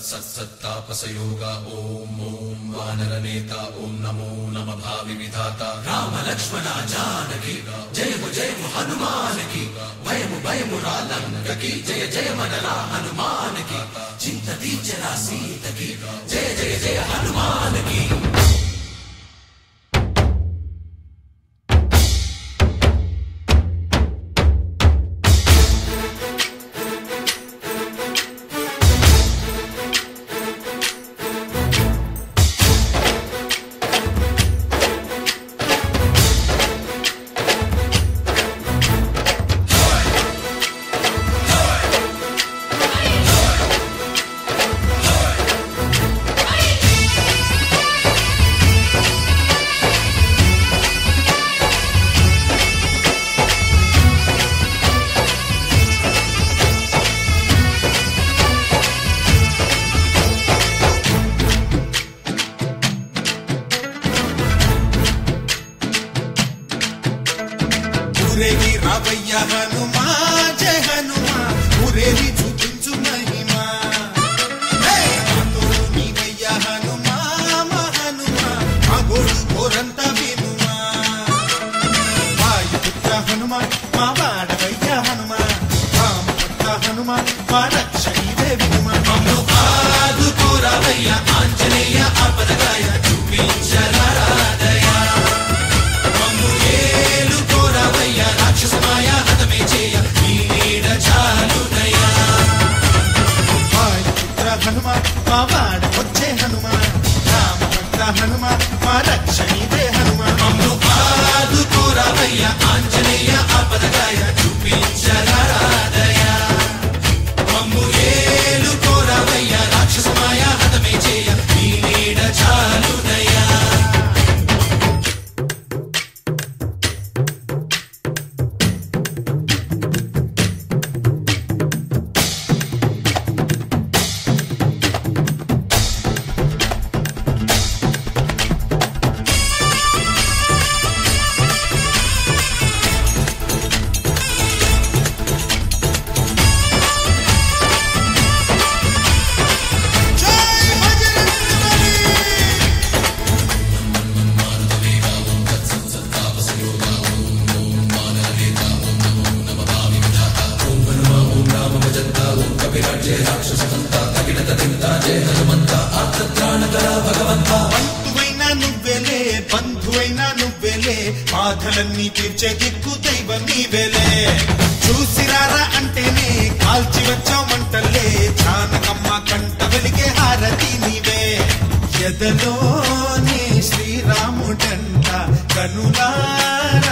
सत्तापसयोगा ओम ओम वानरनेता ओम नमो नमः भावि विधाता राम लक्ष्मण जानकी जय हनुमान की भयमु रालंक की जय जय मनला हनुमान की चिंतती चला सीत की जय जय जय हनुमान की। ఊరేగి రావయ్య హనుమా జయ హనుమా ఊరేగి చూపించు మహిమా నీవయ్య హనుమా మా హనుమా మా గోడు కోరంత వినుమా వాయుపుత్ర హనుమా మా వాడవయ్య హనుమా రామపుత్ర హనుమా మా రక్షణీదే వినుమా మమ్ము ఆదుకోరావయ్య ఆంజనేయ ఆపదగాయ చూపించరాదయ రాక్షసమాయా హతమే చేయ నీ నీడ చాలునయా వాయుపుత్ర హనుమా మా వాడ వచ్చే హనుమా రామభద్ర హనుమా మా రక్షణీదే హనుమా మమ్ము ఆదుకోరావయ్య ఆంజనేయ ఆపదగాయ చూపించరాదయ మమ్ము ఏలుకోరావయ్య రాక్షసమాయా హతమే చేయ నీ నీడ చాలునయా। బంధువైనా నువ్వెలే బంధువైనా నువ్వెలే బాధలన్నీ తీర్చే దిక్కు దైవం నీవెలే చూసిరారా అంటేనే కాల్చి వచ్చామంటలే జానకమ్మ కంట వెలిగే హారతి నీవే ఎదలోనే శ్రీరాముడంట కనులార